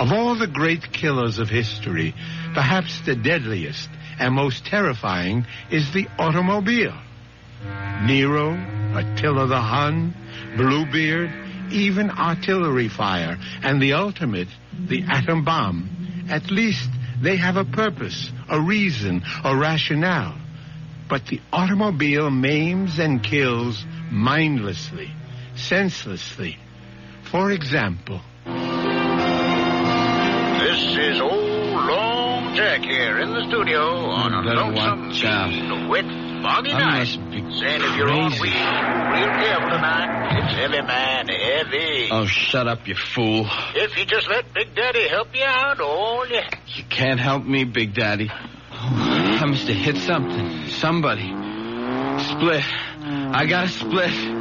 Of all the great killers of history, perhaps the deadliest and most terrifying is the automobile. Nero, Attila the Hun, Bluebeard, even artillery fire, and the ultimate, the atom bomb. At least they have a purpose, a reason, a rationale. But the automobile maims and kills mindlessly, senselessly. For example... This is old Long Jack here in the studio on a lonesome, wet, foggy night. Saying if you're on wheels, real careful tonight. It's heavy, man, heavy. Oh, shut up, you fool. If you just let Big Daddy help you out, all you... You can't help me, Big Daddy. Oh, I must have hit something. Somebody. Split. I got a split.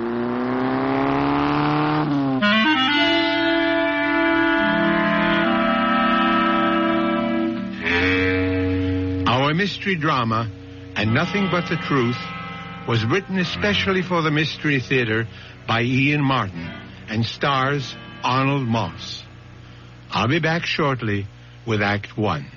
Our mystery drama, And Nothing But the Truth, was written especially for the Mystery Theater by Ian Martin and stars Arnold Moss. I'll be back shortly with Act One.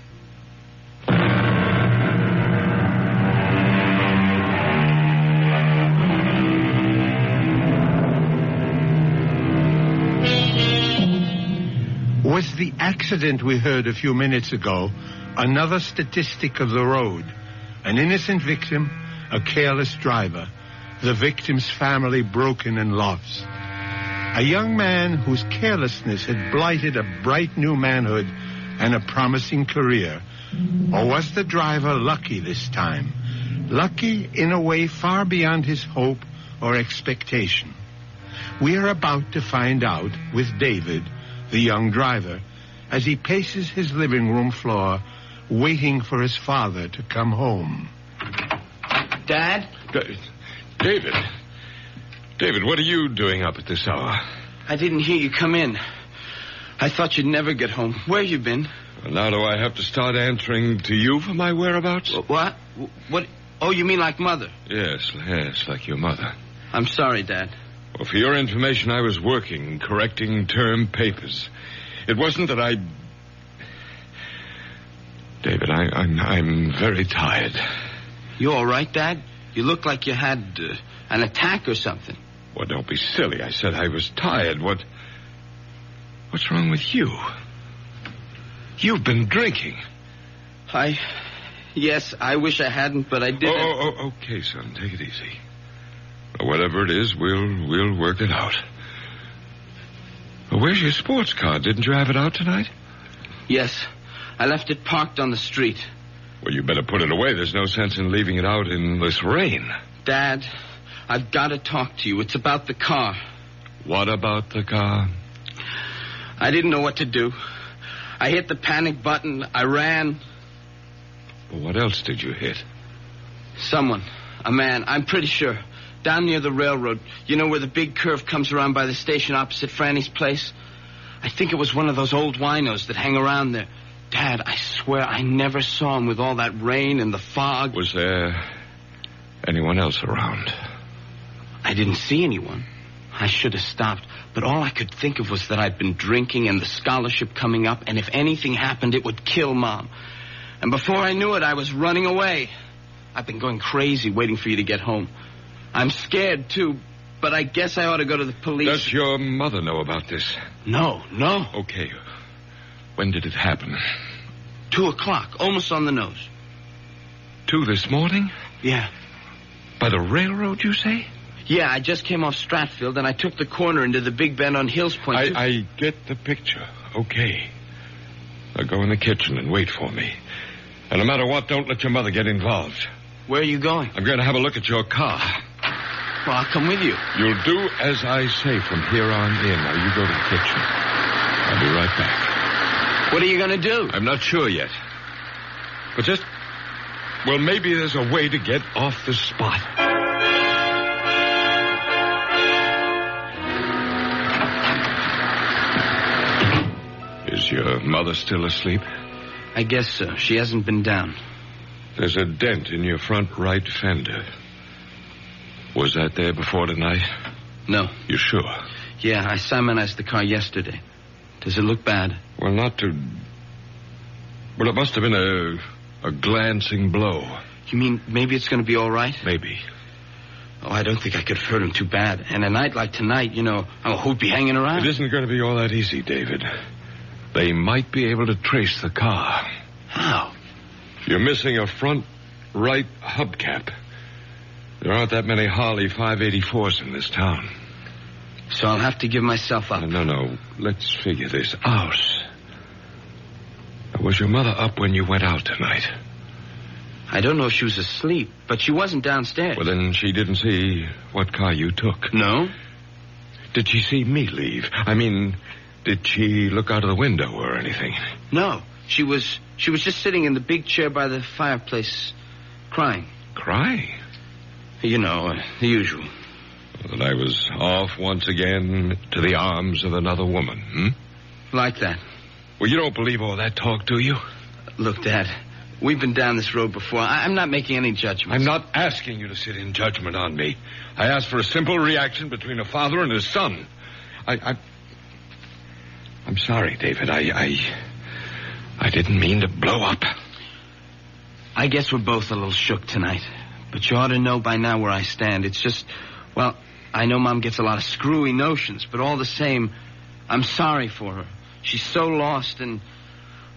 Was the accident we heard a few minutes ago another statistic of the road? An innocent victim, a careless driver, the victim's family broken and lost. A young man whose carelessness had blighted a bright new manhood and a promising career. Or was the driver lucky this time? Lucky in a way far beyond his hope or expectation. We are about to find out with David, the young driver, as he paces his living room floor, waiting for his father to come home. Dad? David. David, what are you doing up at this hour? I didn't hear you come in. I thought you'd never get home. Where you been? Well, now do I have to start answering to you for my whereabouts? What? What? Oh, you mean like Mother? Yes, like your mother. I'm sorry, Dad. Well, for your information, I was working, correcting term papers. It wasn't that I... David, I'm very tired. You all right, Dad? You look like you had an attack or something. Well, don't be silly. I said I was tired. What's wrong with you? You've been drinking. Yes, I wish I hadn't, but I did. Oh, okay, son. Take it easy. Whatever it is, we'll work it out. Well, where's your sports car? Didn't you have it out tonight? Yes. I left it parked on the street. Well, you better put it away. There's no sense in leaving it out in this rain. Dad, I've got to talk to you. It's about the car. What about the car? I didn't know what to do. I hit the panic button. I ran. Well, what else did you hit? Someone. A man. I'm pretty sure. Down near the railroad. You know where the big curve comes around by the station opposite Franny's place? I think it was one of those old winos that hang around there. Dad, I swear I never saw him with all that rain and the fog. Was there anyone else around? I didn't see anyone. I should have stopped. But all I could think of was that I'd been drinking and the scholarship coming up, and if anything happened, it would kill Mom. And before I knew it, I was running away. I've been going crazy waiting for you to get home. I'm scared, too, but I guess I ought to go to the police. Does your mother know about this? No. Okay. When did it happen? 2:00, almost on the nose. 2 this morning? Yeah. By the railroad, you say? Yeah, I just came off Stratfield, and I took the corner into the Big Bend on Hills Point. I get the picture. Okay. Now go in the kitchen and wait for me. And no matter what, don't let your mother get involved. Where are you going? I'm going to have a look at your car. Well, I'll come with you. You'll do as I say from here on in. Now, you go to the kitchen. I'll be right back. What are you going to do? I'm not sure yet. But well, maybe there's a way to get off the spot. Is your mother still asleep? I guess so. She hasn't been down. There's a dent in your front right fender. Was that there before tonight? No. You sure? Yeah, I Simonized the car yesterday. Does it look bad? Well, not to... Well, it must have been a glancing blow. You mean maybe it's going to be all right? Maybe. Oh, I don't think I could have hurt him too bad. And a night like tonight, who'd be hanging around? It isn't going to be all that easy, David. They might be able to trace the car. How? You're missing a front right hubcap. There aren't that many Harley 584s in this town. So I'll have to give myself up. No. Let's figure this out. Was your mother up when you went out tonight? I don't know if she was asleep, but she wasn't downstairs. Well, then she didn't see what car you took. No? Did she see me leave? I mean, did she look out of the window or anything? No. She was just sitting in the big chair by the fireplace, crying. Crying? The usual. That I was off once again to the arms of another woman, Like that. Well, you don't believe all that talk, do you? Look, Dad, we've been down this road before. I'm not making any judgments. I'm not asking you to sit in judgment on me. I asked for a simple reaction between a father and his son. I'm sorry, David. I didn't mean to blow up. I guess we're both a little shook tonight. But you ought to know by now where I stand. It's just, well, I know Mom gets a lot of screwy notions, but all the same, I'm sorry for her. She's so lost, and,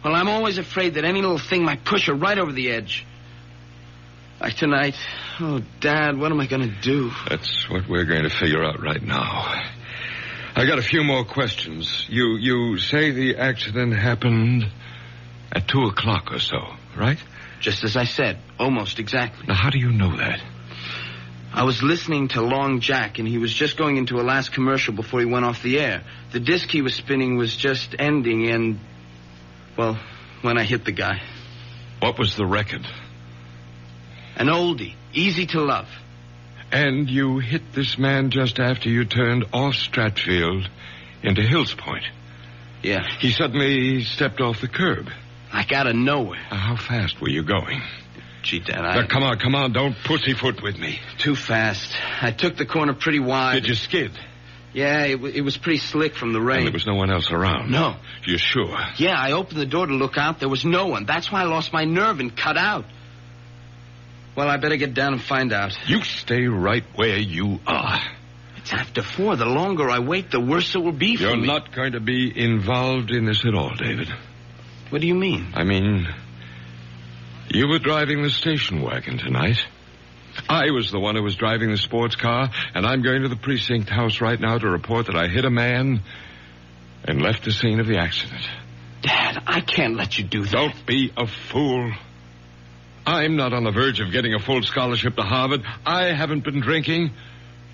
well, I'm always afraid that any little thing might push her right over the edge. Like tonight. Oh, Dad, what am I going to do? That's what we're going to figure out right now. I got a few more questions. You say the accident happened at 2 o'clock or so, right? Just as I said, almost exactly. Now, how do you know that? I was listening to Long Jack, and he was just going into a last commercial before he went off the air. The disc he was spinning was just ending, and, well, when I hit the guy. What was the record? An oldie, easy to love. And you hit this man just after you turned off Stratfield into Hills Point. Yeah. He suddenly stepped off the curb. Like out of nowhere. How fast were you going? Gee, Dad, Now, come on, don't pussyfoot with me. Too fast. I took the corner pretty wide. Did you skid? Yeah, it was pretty slick from the rain. And there was no one else around? No. You're sure? Yeah, I opened the door to look out. There was no one. That's why I lost my nerve and cut out. Well, I better get down and find out. You stay right where you are. It's after 4. The longer I wait, the worse it will be for me. You're not going to be involved in this at all, David. What do you mean? I mean, you were driving the station wagon tonight. I was the one who was driving the sports car, and I'm going to the precinct house right now to report that I hit a man and left the scene of the accident. Dad, I can't let you do that. Don't be a fool. I'm not on the verge of getting a full scholarship to Harvard. I haven't been drinking.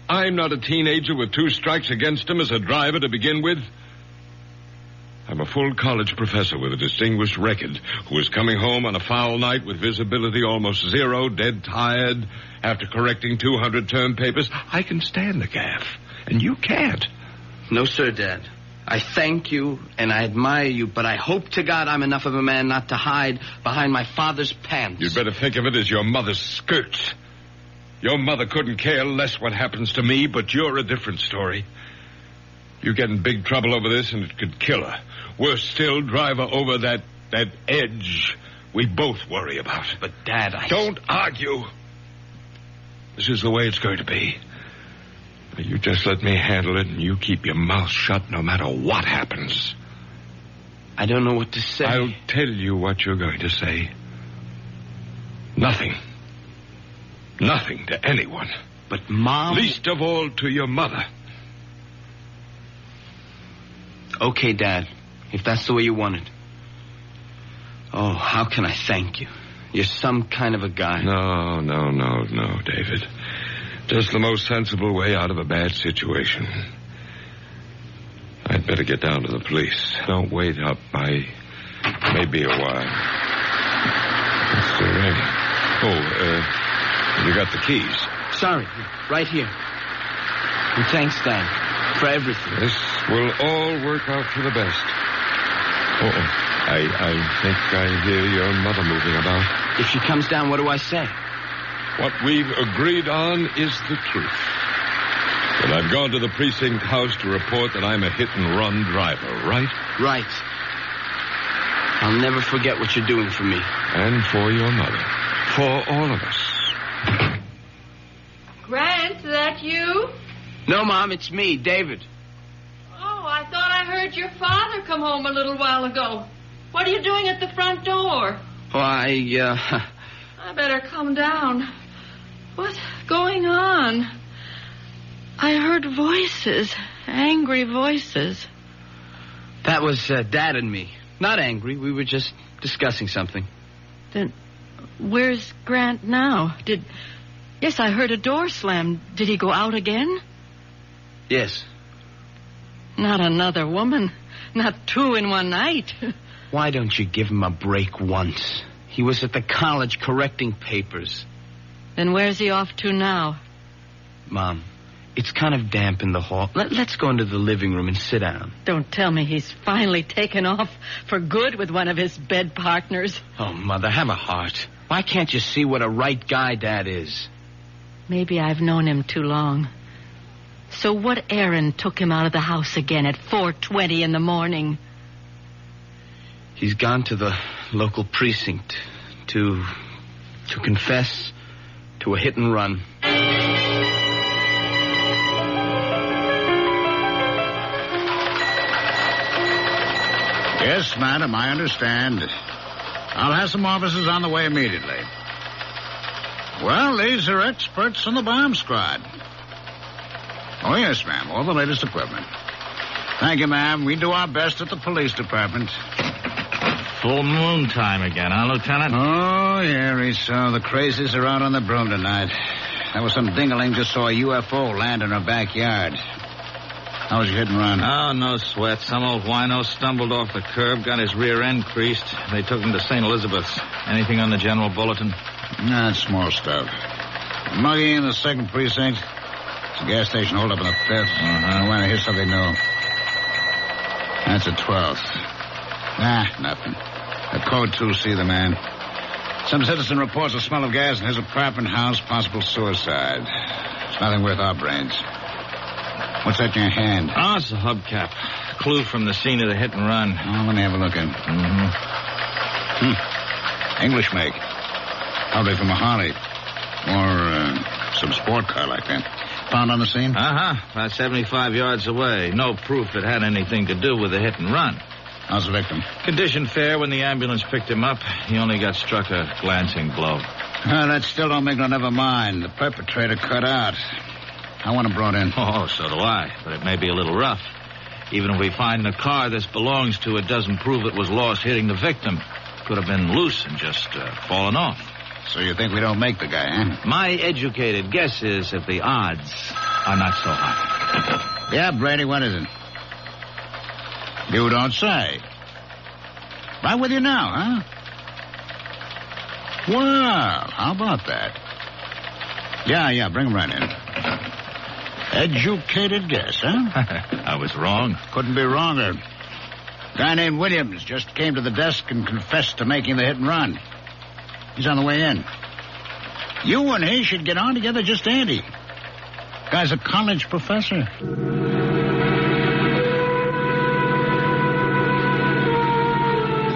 I'm not a teenager with 2 strikes against him as a driver to begin with. I'm a full college professor with a distinguished record who is coming home on a foul night with visibility almost zero, dead tired, after correcting 200 term papers. I can stand the gaff, and you can't. No, sir, Dad. I thank you, and I admire you, but I hope to God I'm enough of a man not to hide behind my father's pants. You'd better think of it as your mother's skirts. Your mother couldn't care less what happens to me, but you're a different story. You get in big trouble over this, and it could kill her. Worse still, drive her over that edge we both worry about. But, Dad, Don't argue. This is the way it's going to be. You just let me handle it, and you keep your mouth shut no matter what happens. I don't know what to say. I'll tell you what you're going to say. Nothing. Nothing to anyone. But, Mom... Least of all to your mother. Okay, Dad, if that's the way you want it. Oh, how can I thank you? You're some kind of a guy. No, David. Just the most sensible way out of a bad situation. I'd better get down to the police. Don't wait up. I may be a while. It's still raining. You got the keys? Sorry, right here. And thanks, Dad, for everything. This will all work out for the best. I think I hear your mother moving about. If she comes down, what do I say? What we've agreed on is the truth. That I've gone to the precinct house to report that I'm a hit-and-run driver, right? Right. I'll never forget what you're doing for me. And for your mother. For all of us. Grant, is that you? No, Mom, it's me, David. Oh, I thought I heard your father come home a little while ago. What are you doing at the front door? Oh, I better come down. What's going on? I heard voices, angry voices. That was Dad and me. Not angry. We were just discussing something. Then where's Grant now? Yes, I heard a door slam. Did he go out again? Yes. Not another woman. Not two in one night. Why don't you give him a break once? He was at the college correcting papers. Then where's he off to now? Mom, it's kind of damp in the hall. Let's go into the living room and sit down. Don't tell me he's finally taken off for good with one of his bed partners. Oh, Mother, have a heart. Why can't you see what a right guy Dad is? Maybe I've known him too long. So what errand took him out of the house again at 4:20 in the morning? He's gone to the local precinct to confess to a hit and run. Yes, madam, I understand. I'll have some officers on the way immediately. Well, these are experts in the bomb squad. Oh, yes, ma'am. All the latest equipment. Thank you, ma'am. We do our best at the police department. Full moon time again, huh, Lieutenant? Oh, yeah, so the crazies are out on the broom tonight. That was some dingaling just saw a UFO land in her backyard. How was your hit and run? Oh, no sweat. Some old wino stumbled off the curb, got his rear end creased. They took him to St. Elizabeth's. Anything on the general bulletin? Nah, it's small stuff. Muggy in the 2nd precinct. It's a gas station holdup in the 5th. I want to hear something new. That's a 12th. Nothing. A code 2C, the man. Some citizen reports a smell of gas in his apartment house, possible suicide. It's nothing worth our brains. What's that in your hand? Oh, it's a hubcap. Clue from the scene of the hit and run. Oh, let me have a look at it. English make. Probably from a Harley. Or some sport car like that. Found on the scene? About 75 yards away. No proof it had anything to do with the hit and run. How's the victim? Condition fair. When the ambulance picked him up, he only got struck a glancing blow. That still don't make no never mind. The perpetrator cut out. I want him brought in. Oh, so do I. But it may be a little rough. Even if we find the car this belongs to, it doesn't prove it was lost hitting the victim. Could have been loose and just fallen off. So you think we don't make the guy, huh? My educated guess is that the odds are not so high. Yeah, Brady, what is it? You don't say. Right with you now, huh? Well, how about that? Yeah, bring him right in. Educated guess, huh? I was wrong. Couldn't be wronger. Guy named Williams just came to the desk and confessed to making the hit and run. He's on the way in. You and he should get on together just dandy. Guy's a college professor.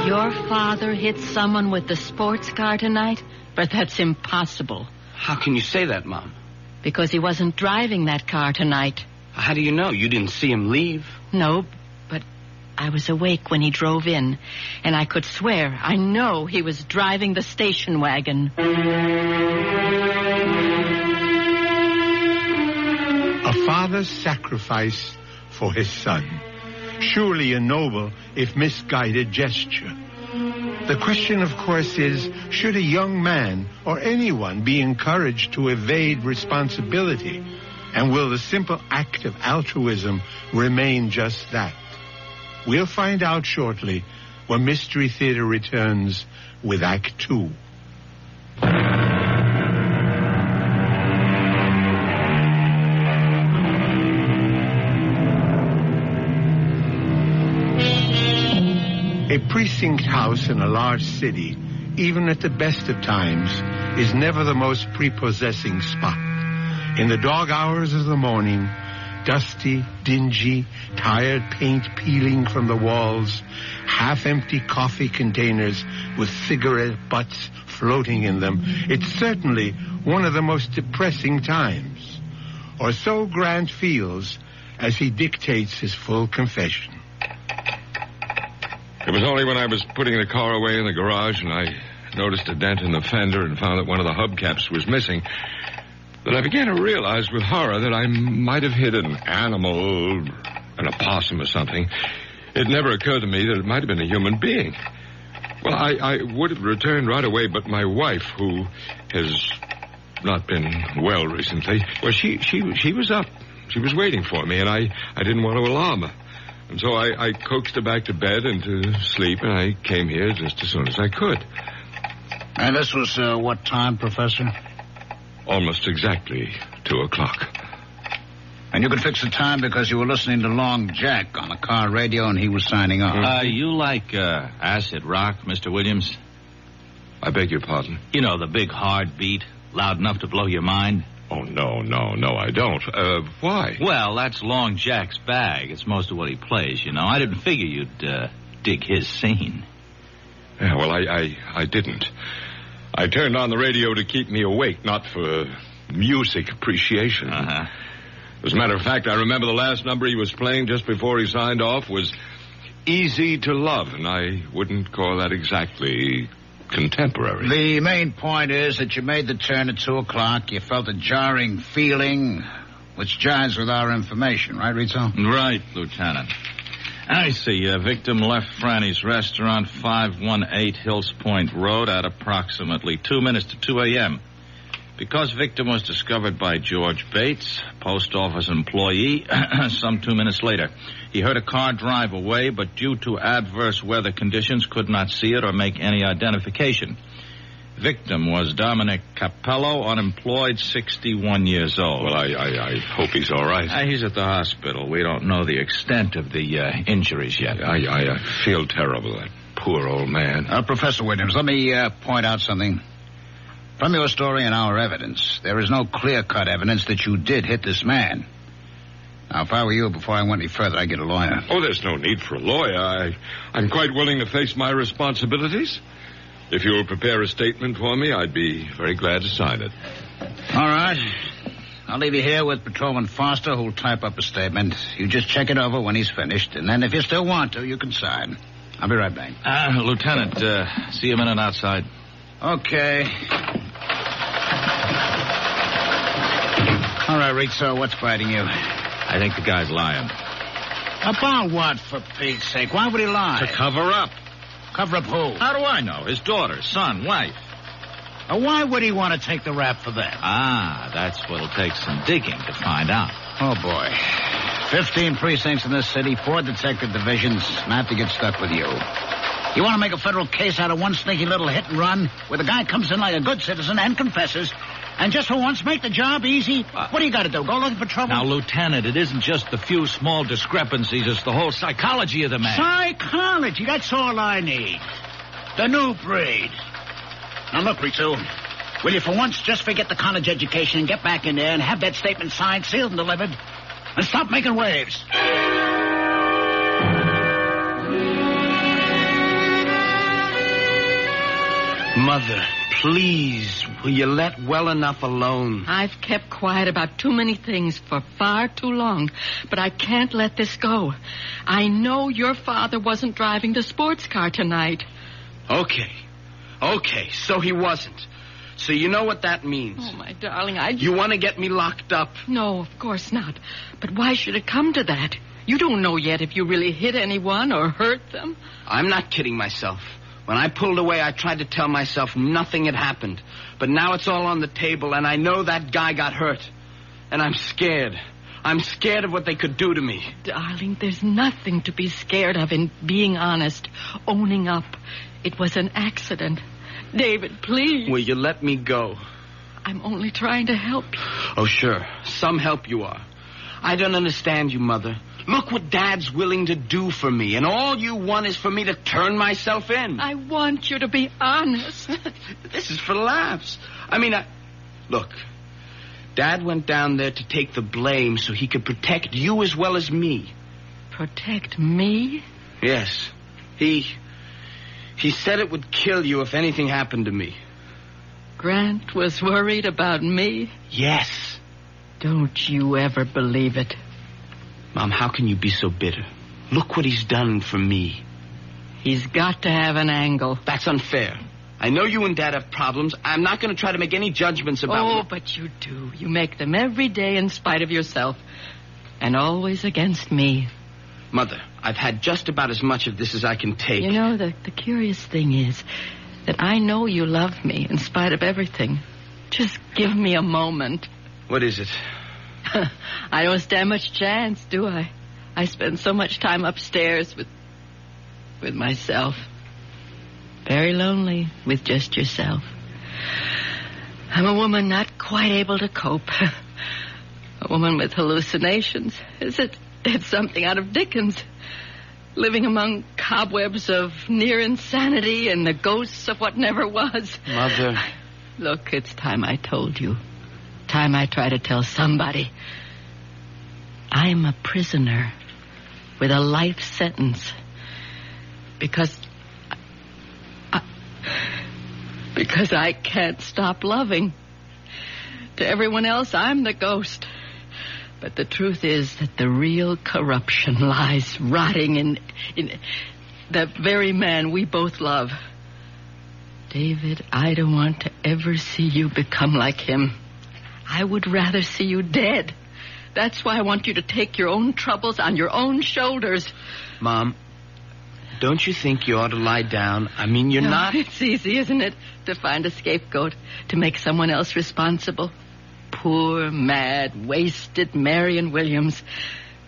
Your father hit someone with the sports car tonight? But that's impossible. How can you say that, Mom? Because he wasn't driving that car tonight. How do you know? You didn't see him leave? No, but I was awake when he drove in, and I could swear, I know he was driving the station wagon. A father's sacrifice for his son. Surely a noble, if misguided, gesture. The question, of course, is, should a young man or anyone be encouraged to evade responsibility? And will the simple act of altruism remain just that? We'll find out shortly when Mystery Theater returns with Act 2. A precinct house in a large city, even at the best of times, is never the most prepossessing spot. In the dog hours of the morning, Dusty, dingy, tired paint peeling from the walls, half-empty coffee containers with cigarette butts floating in them. It's certainly one of the most depressing times. Or so Grant feels as he dictates his full confession. It was only when I was putting the car away in the garage and I noticed a dent in the fender and found that one of the hubcaps was missing that I began to realize with horror that I might have hit an animal, an opossum or something. It never occurred to me that it might have been a human being. Well, I would have returned right away, but my wife, who has not been well recently, well, she was up. She was waiting for me, and I didn't want to alarm her. And so I coaxed her back to bed and to sleep, and I came here just as soon as I could. And this was what time, Professor? Almost exactly 2:00. And you could fix the time because you were listening to Long Jack on the car radio and he was signing off. You like acid rock, Mr. Williams? I beg your pardon? You know, the big hard beat, loud enough to blow your mind? Oh, no, I don't. Why? Well, that's Long Jack's bag. It's most of what he plays, you know. I didn't figure you'd dig his scene. Yeah, well, I didn't. I turned on the radio to keep me awake, not for music appreciation. Uh-huh. As a matter of fact, I remember the last number he was playing just before he signed off was Easy to Love, and I wouldn't call that exactly contemporary. The main point is that you made the turn at 2:00. You felt a jarring feeling, which jives with our information, right, Rizzo? Right, Lieutenant. I see. Victim left Franny's restaurant, 518 Hills Point Road, at approximately 2 minutes to 2 a.m. Because victim was discovered by George Bates, post office employee, some 2 minutes later. He heard a car drive away, but due to adverse weather conditions, could not see it or make any identification. Victim was Dominic Capello, unemployed, 61 years old. Well, I hope he's all right. He's at the hospital. We don't know the extent of the injuries yet. I feel terrible, that poor old man. Professor Williams, let me point out something. From your story and our evidence, there is no clear-cut evidence that you did hit this man. Now, if I were you, before I went any further, I'd get a lawyer. Oh, there's no need for a lawyer. I'm quite willing to face my responsibilities. If you will prepare a statement for me, I'd be very glad to sign it. All right. I'll leave you here with Patrolman Foster, who'll type up a statement. You just check it over when he's finished, and then if you still want to, you can sign. I'll be right back. Lieutenant, see you a minute outside. Okay. All right, Rizzo, what's biting you? I think the guy's lying. About what, for Pete's sake? Why would he lie? To cover up. Cover up who? How do I know? His daughter, son, wife. Why would he want to take the rap for them? That's what'll take some digging to find out. Oh, boy. 15 precincts in this city, 4 detective divisions, and I have to get stuck with you. You want to make a federal case out of one sneaky little hit and run where the guy comes in like a good citizen and confesses, and just for once make the job easy? What do you got to do, go looking for trouble? Now, Lieutenant, it isn't just the few small discrepancies. It's the whole psychology of the man. Psychology, that's all I need. The new breed. Now, look, Rizzo, will you for once just forget the college education and get back in there and have that statement signed, sealed, and delivered, and stop making waves? Mother, please, will you let well enough alone? I've kept quiet about too many things for far too long, but I can't let this go. I know your father wasn't driving the sports car tonight. Okay, so he wasn't. So you know what that means. Oh, my darling, You want to get me locked up? No, of course not. But why should it come to that? You don't know yet if you really hit anyone or hurt them. I'm not kidding myself. When I pulled away, I tried to tell myself nothing had happened. But now it's all on the table, and I know that guy got hurt. And I'm scared. I'm scared of what they could do to me. Darling, there's nothing to be scared of in being honest, owning up. It was an accident. David, please. Will you let me go? I'm only trying to help you. Oh, sure. Some help you are. I don't understand you, Mother. Look what Dad's willing to do for me, and all you want is for me to turn myself in. I want you to be honest. This is for laughs. I mean, Look, Dad went down there to take the blame so he could protect you as well as me. Protect me? Yes. He said it would kill you if anything happened to me. Grant was worried about me? Yes. Don't you ever believe it. Mom, how can you be so bitter? Look what he's done for me. He's got to have an angle. That's unfair. I know you and Dad have problems. I'm not going to try to make any judgments about... Oh, but you do. You make them every day in spite of yourself. And always against me. Mother, I've had just about as much of this as I can take. You know, the curious thing is that I know you love me in spite of everything. Just give me a moment. What is it? I don't stand much chance, do I? I spend so much time upstairs with myself. Very lonely with just yourself. I'm a woman not quite able to cope. A woman with hallucinations. It's something out of Dickens. Living among cobwebs of near insanity and the ghosts of what never was. Mother. Look, it's time I told you. Time I try to tell somebody. I'm a prisoner with a life sentence. Because I can't stop loving. To everyone else, I'm the ghost. But the truth is that the real corruption lies rotting in the very man we both love. David, I don't want to ever see you become like him. I would rather see you dead. That's why I want you to take your own troubles on your own shoulders. Mom, don't you think you ought to lie down? I mean, you're not... It's easy, isn't it, to find a scapegoat, to make someone else responsible. Poor, mad, wasted Marion Williams,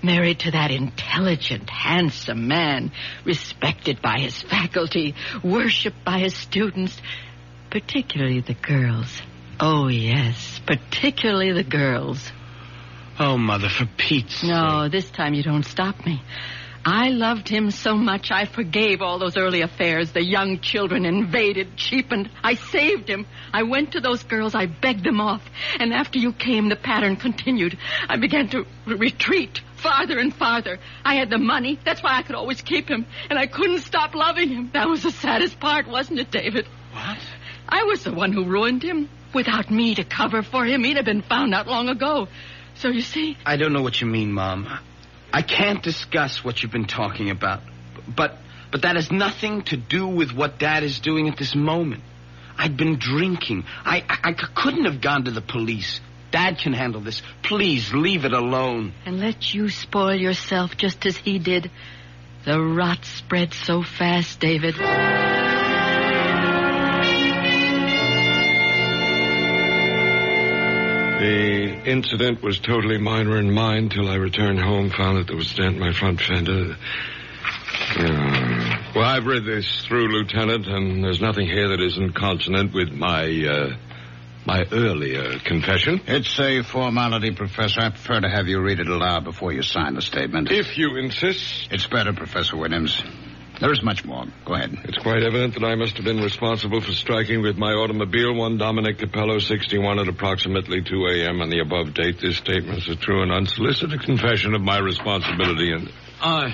married to that intelligent, handsome man, respected by his faculty, worshipped by his students, particularly the girls. Oh, yes, particularly the girls. Oh, Mother, for Pete's sake. No, this time you don't stop me. I loved him so much I forgave all those early affairs. The young children invaded, cheapened. I saved him. I went to those girls. I begged them off. And after you came, the pattern continued. I began to retreat farther and farther. I had the money. That's why I could always keep him. And I couldn't stop loving him. That was the saddest part, wasn't it, David? What? I was the one who ruined him. Without me to cover for him, he'd have been found out long ago. So you see... I don't know what you mean, Mom. I can't discuss what you've been talking about. But that has nothing to do with what Dad is doing at this moment. I'd been drinking. I couldn't have gone to the police. Dad can handle this. Please, leave it alone. And let you spoil yourself just as he did. The rot spread so fast, David. The incident was totally minor in mine till I returned home, found that there was a dent in my front fender. Well, I've read this through, Lieutenant, and there's nothing here that isn't consonant with my earlier confession. It's a formality, Professor. I prefer to have you read it aloud before you sign the statement. If you insist. It's better, Professor Williams. There is much more. Go ahead. It's quite evident that I must have been responsible for striking with my automobile one Dominic Capello, 61, at approximately 2 a.m. on the above date. This statement is a true and unsolicited confession of my responsibility and...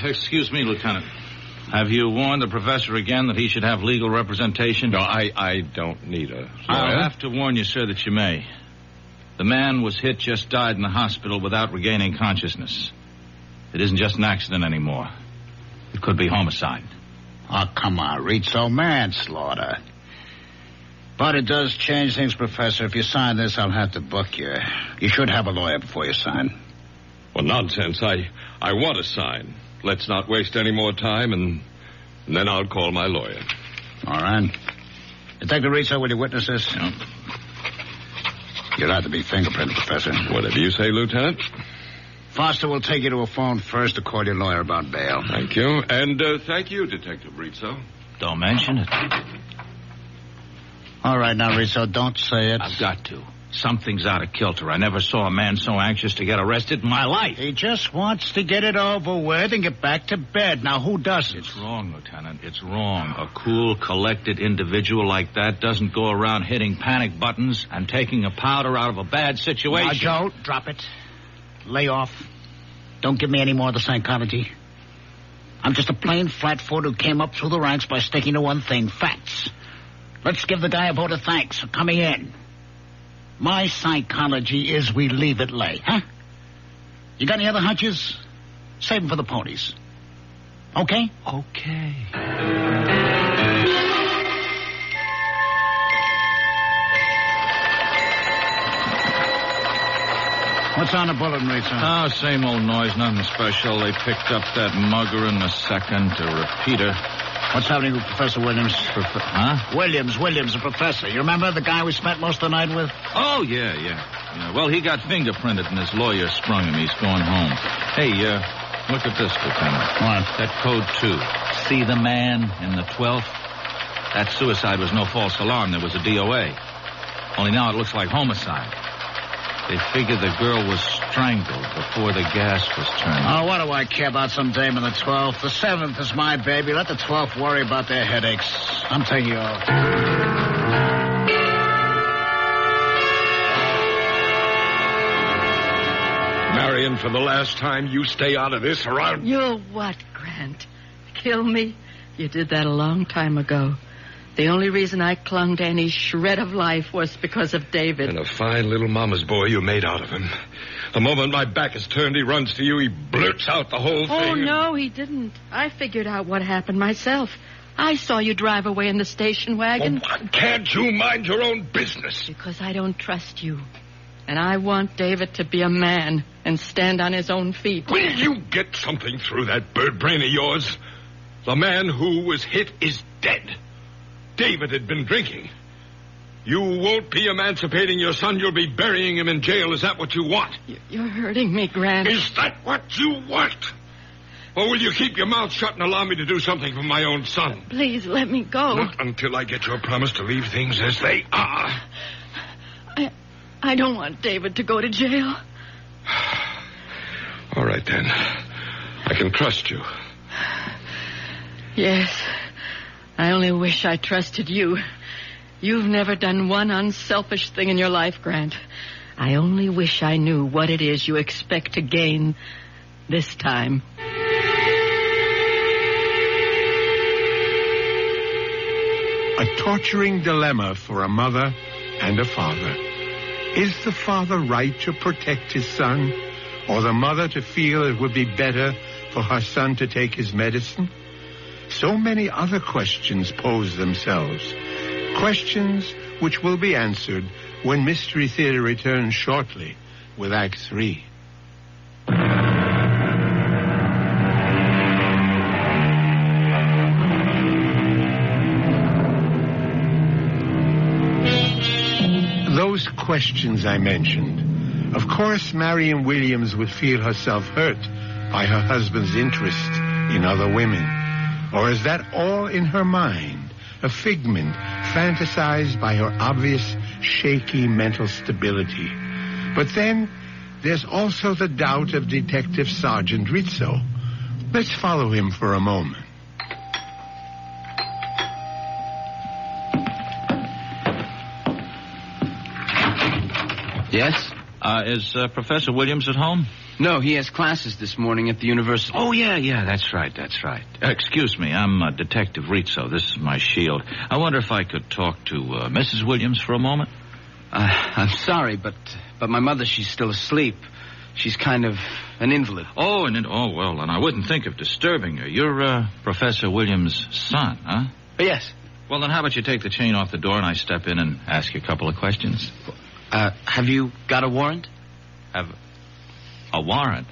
Excuse me, Lieutenant. Have you warned the professor again that he should have legal representation? No, I don't need a... I'll have to warn you, sir, that you may. The man was hit, just died in the hospital without regaining consciousness. It isn't just an accident anymore. It could be homicide. Oh, come on, Rizzo. Manslaughter. But it does change things, Professor. If you sign this, I'll have to book you. You should have a lawyer before you sign. Well, nonsense. I want to sign. Let's not waste any more time, and then I'll call my lawyer. All right. Detective Rizzo, will you witness this? No. You'll have to be fingerprinted, Professor. Whatever you say, Lieutenant. Foster will take you to a phone first to call your lawyer about bail. Thank you. And thank you, Detective Rizzo. Don't mention it. All right, now, Rizzo, don't say it. I've got to. Something's out of kilter. I never saw a man so anxious to get arrested in my life. He just wants to get it over with and get back to bed. Now, who doesn't? It's wrong, Lieutenant. It's wrong. A cool, collected individual like that doesn't go around hitting panic buttons and taking a powder out of a bad situation. Now, Joe, drop it. Lay off. Don't give me any more of the psychology. I'm just a plain flatfoot who came up through the ranks by sticking to one thing, facts. Let's give the guy a vote of thanks for coming in. My psychology is we leave it lay, huh? You got any other hunches? Save them for the ponies. Okay? Okay. What's on the bulletin, Ray, son? Oh, same old noise, nothing special. They picked up that mugger in the second, a repeater. What's happening with Professor Williams? Huh? Williams, the professor. You remember the guy we spent most of the night with? Oh, yeah. Well, he got fingerprinted and his lawyer sprung him. He's going home. Hey, look at this, Lieutenant. What? That code 2. See the man in the 12th? That suicide was no false alarm. There was a DOA. Only now it looks like homicide. They figured the girl was strangled before the gas was turned. Oh, what do I care about some dame in the 12th? The 7th is my baby. Let the 12th worry about their headaches. I'm taking you off. Marion, for the last time, you stay out of this or I'll... You'll what, Grant? Kill me? You did that a long time ago. The only reason I clung to any shred of life was because of David. And a fine little mama's boy you made out of him. The moment my back is turned, he runs to you, he blurts out the whole thing. Oh, no, he didn't. I figured out what happened myself. I saw you drive away in the station wagon. Oh, why can't you mind your own business? Because I don't trust you. And I want David to be a man and stand on his own feet. Will you get something through that bird brain of yours? The man who was hit is dead. David had been drinking. You won't be emancipating your son. You'll be burying him in jail. Is that what you want? You're hurting me, Grant. Is that what you want? Or will you keep your mouth shut and allow me to do something for my own son? Please, let me go. Not until I get your promise to leave things as they are. I don't want David to go to jail. All right, then. I can trust you. Yes. I only wish I trusted you. You've never done one unselfish thing in your life, Grant. I only wish I knew what it is you expect to gain this time. A torturing dilemma for a mother and a father. Is the father right to protect his son, or the mother to feel it would be better for her son to take his medicine? So many other questions pose themselves. Questions which will be answered when Mystery Theater returns shortly with Act 3. Those questions I mentioned. Of course, Marion Williams would feel herself hurt by her husband's interest in other women. Or is that all in her mind, a figment fantasized by her obvious, shaky mental stability? But then, there's also the doubt of Detective Sergeant Rizzo. Let's follow him for a moment. Yes? Is Professor Williams at home? No, he has classes this morning at the university. Oh, yeah, that's right. Excuse me, I'm Detective Rizzo. This is my shield. I wonder if I could talk to Mrs. Williams for a moment? I'm sorry, but my mother, she's still asleep. She's kind of an invalid. Oh, well, and I wouldn't think of disturbing her. You're Professor Williams' son, huh? Yes. Well, then how about you take the chain off the door and I step in and ask you a couple of questions? Have you got a warrant? Have a warrant?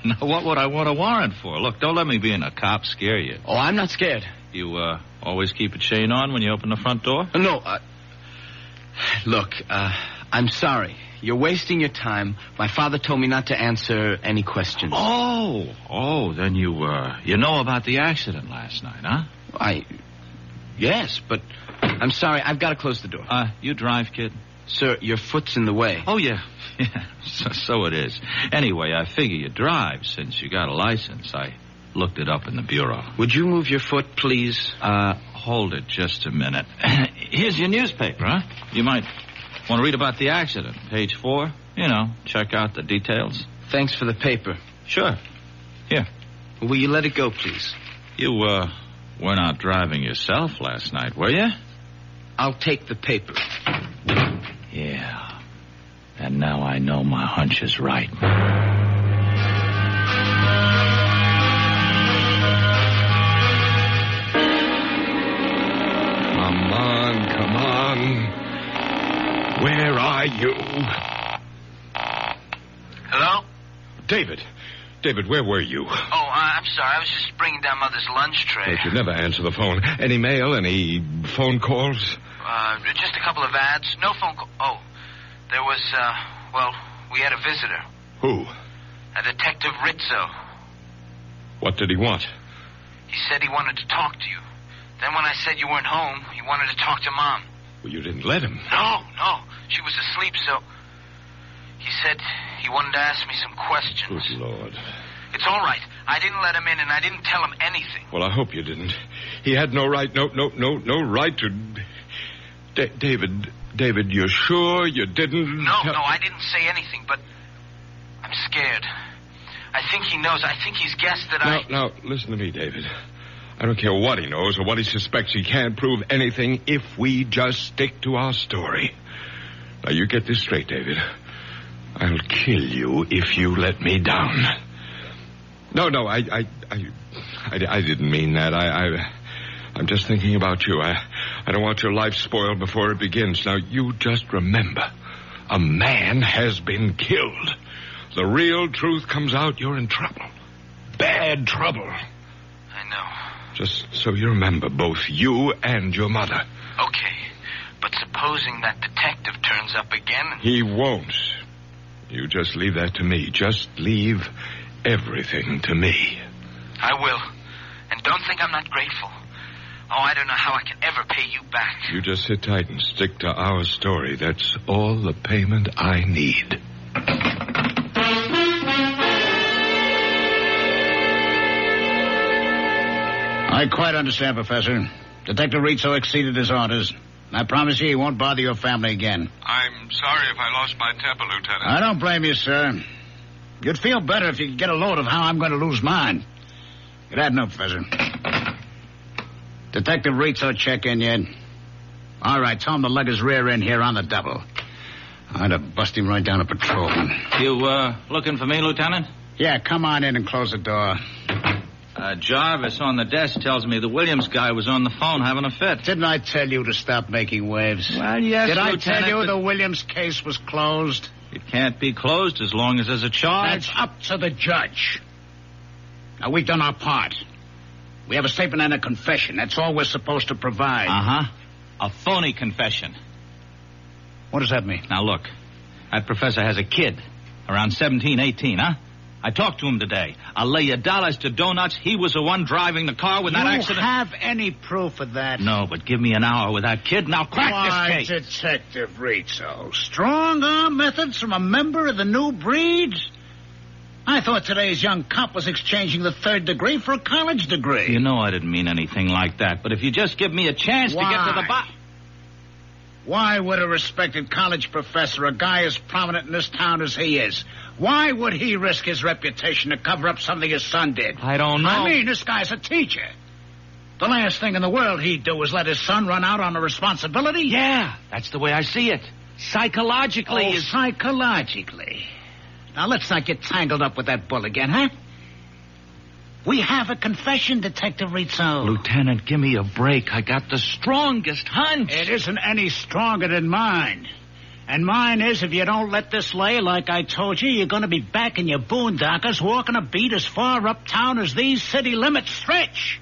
Now, what would I want a warrant for? Look, don't let me being a cop scare you. Oh, I'm not scared. You always keep a chain on when you open the front door? No, look, I'm sorry. You're wasting your time. My father told me not to answer any questions. Oh, then you know about the accident last night, huh? Yes, but I'm sorry. I've got to close the door. You drive, kid? Sir, your foot's in the way. Oh, yeah. Yeah, so it is. Anyway, I figure you drive since you got a license. I looked it up in the bureau. Would you move your foot, please? Hold it just a minute. Here's your newspaper, huh? You might want to read about the accident. Page 4. You know, check out the details. Thanks for the paper. Sure. Here. Will you let it go, please? You, were not driving yourself last night, were you? I'll take the paper. Yeah. And now I know my hunch is right. Come on. Where are you? Hello? David, where were you? Oh, I'm sorry. I was just bringing down Mother's lunch tray. But you never answer the phone. Any mail, any phone calls? Just a couple of ads. No phone call. Oh, there was, we had a visitor. Who? A Detective Rizzo. What did he want? He said he wanted to talk to you. Then when I said you weren't home, he wanted to talk to Mom. Well, you didn't let him. No. She was asleep, so... He said he wanted to ask me some questions. Good Lord. It's all right. I didn't let him in, and I didn't tell him anything. Well, I hope you didn't. He had no right, no right to... David, you're sure you didn't... No, I didn't say anything, but I'm scared. I think he knows. I think he's guessed that Now, listen to me, David. I don't care what he knows or what he suspects. He can't prove anything if we just stick to our story. Now, you get this straight, David. I'll kill you if you let me down. No, I didn't mean that. I'm just thinking about you. I don't want your life spoiled before it begins. Now, you just remember, a man has been killed. The real truth comes out, you're in trouble. Bad trouble. I know. Just so you remember, both you and your mother. Okay, but supposing that detective turns up again... He won't. You just leave that to me. Just leave everything to me. I will. And don't think I'm not grateful. Oh, I don't know how I can ever pay you back. You just sit tight and stick to our story. That's all the payment I need. I quite understand, Professor. Detective Rizzo exceeded his orders. I promise you he won't bother your family again. I'm sorry if I lost my temper, Lieutenant. I don't blame you, sir. You'd feel better if you could get a load of how I'm going to lose mine. Get that note, Professor. Detective Rizzo check in yet? All right, tell him to lug his rear end here on the double. I'd have bust him right down a patrolman. You, looking for me, Lieutenant? Yeah, come on in and close the door. Jarvis on the desk tells me the Williams guy was on the phone having a fit. Didn't I tell you to stop making waves? Well, yes, Did Lieutenant, I tell you the Williams case was closed? It can't be closed as long as there's a charge. That's up to the judge. Now, we've done our part. We have a statement and a confession. That's all we're supposed to provide. Uh-huh. A phony confession. What does that mean? Now, look. That professor has a kid. Around 17, 18, huh? I talked to him today. I'll lay you dollars to donuts. He was the one driving the car with that accident. You have any proof of that? No, but give me an hour with that kid and I'll crack this case. Detective Rizzo. Strong-arm methods from a member of the new breed? I thought today's young cop was exchanging the third degree for a college degree. You know I didn't mean anything like that, but if you just give me a chance to get to the bottom... Why would a respected college professor, a guy as prominent in this town as he is, why would he risk his reputation to cover up something his son did? I don't know. I mean, this guy's a teacher. The last thing in the world he'd do is let his son run out on a responsibility. Yeah, that's the way I see it. Psychologically. Psychologically. Now, let's not get tangled up with that bull again, huh? We have a confession, Detective Rizzo. Lieutenant, give me a break. I got the strongest hunch. It isn't any stronger than mine. And mine is, if you don't let this lay like I told you, you're going to be back in your boondockers walking a beat as far uptown as these city limits stretch.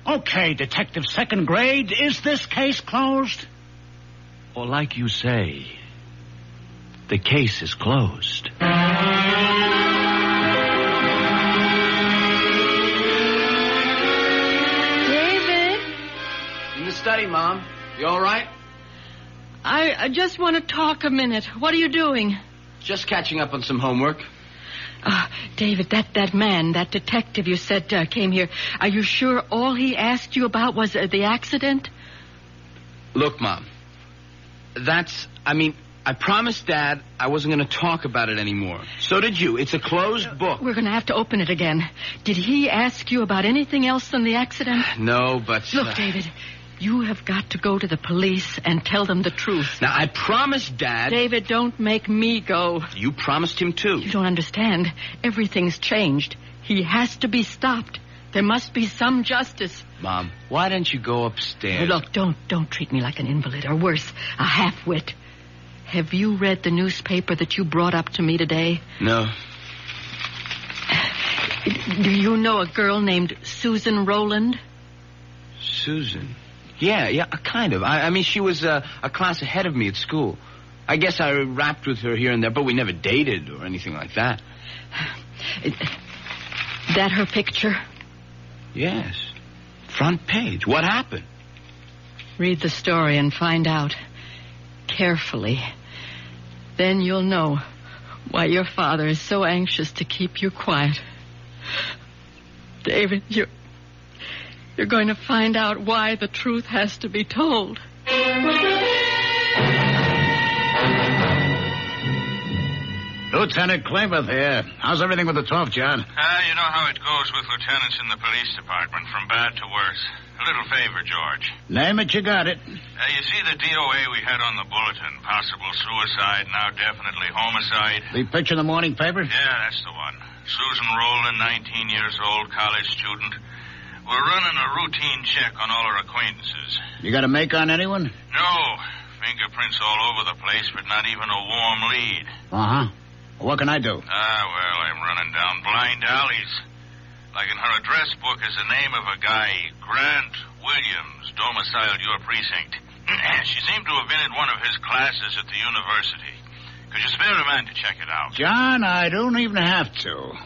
Okay, Detective Second Grade, is this case closed? Well, like you say, the case is closed. In the study, Mom. You all right? I just want to talk a minute. What are you doing? Just catching up on some homework. David, that man, that detective you said came here, are you sure all he asked you about was the accident? Look, Mom, I promised Dad I wasn't going to talk about it anymore. So did you. It's a closed book. We're going to have to open it again. Did he ask you about anything else than the accident? No, but... Look, David, you have got to go to the police and tell them the truth. Now, I promised Dad... David, don't make me go. You promised him, too. You don't understand. Everything's changed. He has to be stopped. There must be some justice. Mom, why don't you go upstairs? Look, don't treat me like an invalid, or worse, a half-wit. Have you read the newspaper that you brought up to me today? No. Do you know a girl named Susan Rowland? Susan? Yeah, kind of. I mean, she was a class ahead of me at school. I guess I rapped with her here and there, but we never dated or anything like that. That her picture? Yes. Front page. What happened? Read the story and find out. Carefully. Then you'll know why your father is so anxious to keep you quiet. David, you're going to find out why the truth has to be told. Lieutenant Klamath here. How's everything with the 12th, John? You know how it goes with lieutenants in the police department, from bad to worse. A little favor, George. Name it, you got it. You see the DOA we had on the bulletin? Possible suicide, now definitely homicide. The picture in the morning paper? Yeah, that's the one. Susan Rowland, 19 years old, college student. We're running a routine check on all our acquaintances. You got a make on anyone? No. Fingerprints all over the place, but not even a warm lead. Uh-huh. What can I do? Well, I'm running down blind alleys. Like in her address book is the name of a guy, Grant Williams, domiciled your precinct. She seemed to have been in one of his classes at the university. Could you spare a man to check it out? John, I don't even have to.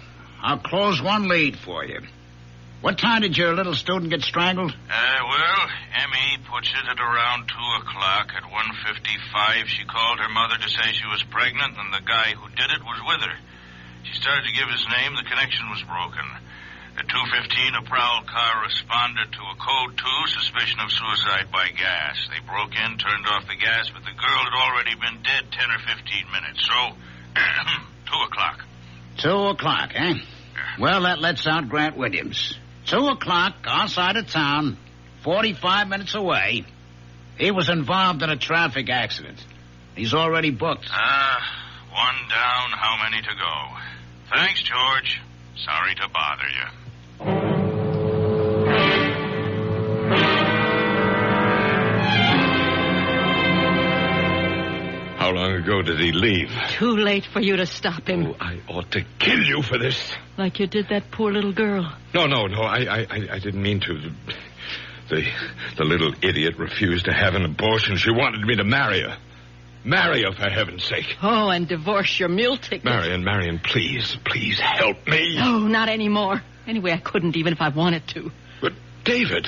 I'll close one lead for you. What time did your little student get strangled? Well, Emmy puts it at around 2 o'clock. At 1:55, she called her mother to say she was pregnant, and the guy who did it was with her. She started to give his name. The connection was broken. At 2:15, a prowl car responded to a code 2, suspicion of suicide by gas. They broke in, turned off the gas, but the girl had already been dead 10 or 15 minutes. So, 2 o'clock. 2 o'clock, eh? Well, that lets out Grant Williams. 2 o'clock, outside of town, 45 minutes away. He was involved in a traffic accident. He's already booked. One down, how many to go? Thanks, George. Sorry to bother you. How long ago did he leave? Too late for you to stop him. Oh, I ought to kill you for this. Like you did that poor little girl. No. I didn't mean to. The little idiot refused to have an abortion. She wanted me to marry her. Marry her, for heaven's sake. Oh, and divorce your meal ticket. Marion, please help me. No, not anymore. Anyway, I couldn't even if I wanted to. But David,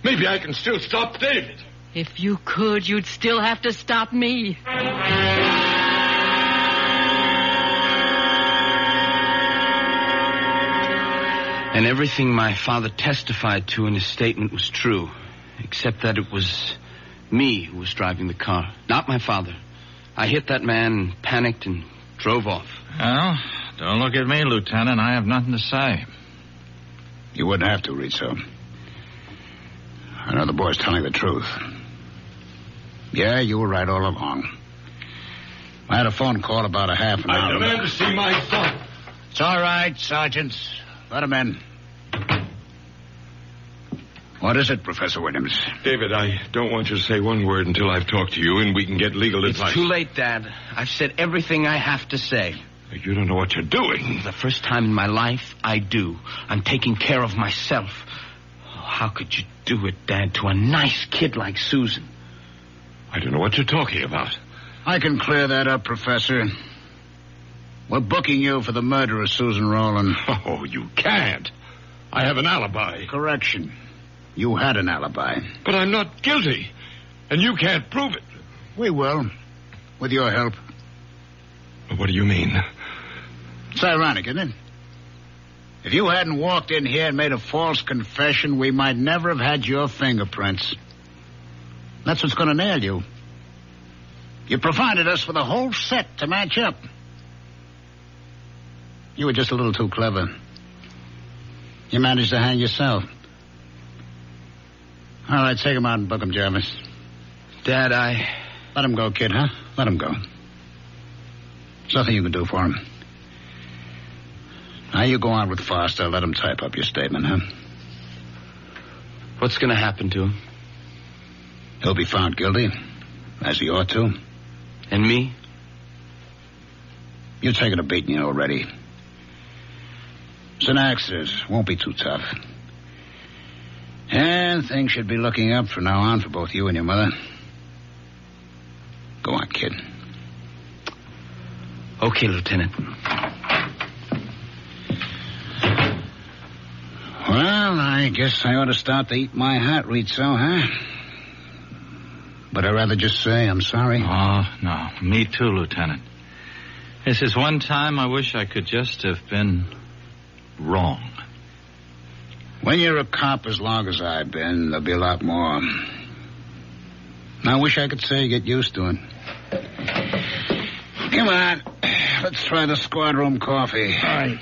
maybe I can still stop David. If you could, you'd still have to stop me. And everything my father testified to in his statement was true, except that it was me who was driving the car, not my father. I hit that man, panicked, and drove off. Well, don't look at me, Lieutenant. I have nothing to say. You wouldn't have to, Rizzo. I know the boy's telling the truth. Yeah, you were right all along. I had a phone call about a half an hour. I demand to see my son. It's all right, Sergeant. Let him in. What is it, Professor Williams? David, I don't want you to say one word until I've talked to you and we can get legal advice. It's too late, Dad. I've said everything I have to say. You don't know what you're doing. The first time in my life, I do. I'm taking care of myself. Oh, how could you do it, Dad, to a nice kid like Susan? I don't know what you're talking about. I can clear that up, Professor. We're booking you for the murder of Susan Rowland. Oh, you can't. I have an alibi. Correction. You had an alibi. But I'm not guilty. And you can't prove it. We will. With your help. What do you mean? It's ironic, isn't it? If you hadn't walked in here and made a false confession, we might never have had your fingerprints. That's what's going to nail you. You provided us with a whole set to match up. You were just a little too clever. You managed to hang yourself. All right, take him out and book him, Jarvis. Dad, Let him go, kid, huh? Let him go. There's nothing you can do for him. Now you go on with Foster. Let him type up your statement, huh? What's going to happen to him? He'll be found guilty, as he ought to. And me? You've taken a beating already. It's an accident. Won't be too tough. And things should be looking up from now on for both you and your mother. Go on, kid. Okay, Lieutenant. Well, I guess I ought to start to eat my heart, Rizzo, huh? But I'd rather just say I'm sorry. Oh, no. Me too, Lieutenant. This is one time I wish I could just have been wrong. When you're a cop as long as I've been, there'll be a lot more. I wish I could say you get used to it. Come on. Let's try the squad room coffee. All right.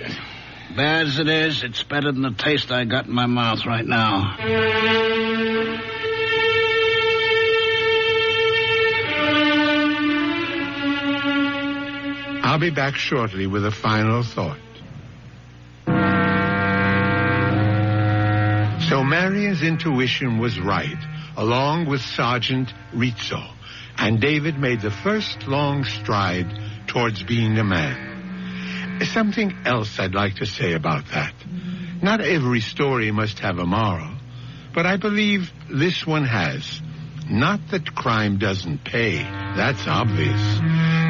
Bad as it is, it's better than the taste I got in my mouth right now. I'll be back shortly with a final thought. So Marion's intuition was right, along with Sergeant Rizzo, and David made the first long stride towards being a man. Something else I'd like to say about that. Not every story must have a moral, but I believe this one has. Not that crime doesn't pay, that's obvious,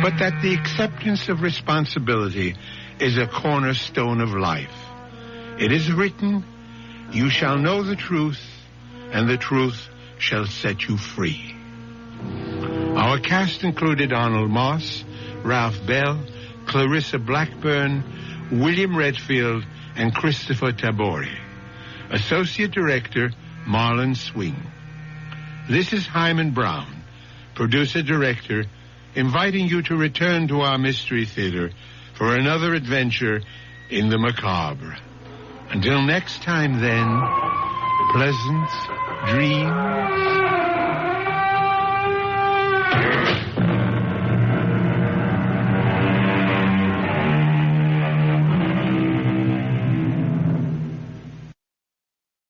but that the acceptance of responsibility is a cornerstone of life. It is written, "You shall know the truth, and the truth shall set you free." Our cast included Arnold Moss, Ralph Bell, Clarissa Blackburn, William Redfield, and Christopher Tabori. Associate Director, Marlon Swing. This is Hyman Brown, Producer-Director, inviting you to return to our Mystery Theater for another adventure in the macabre. Until next time, then, pleasant dreams.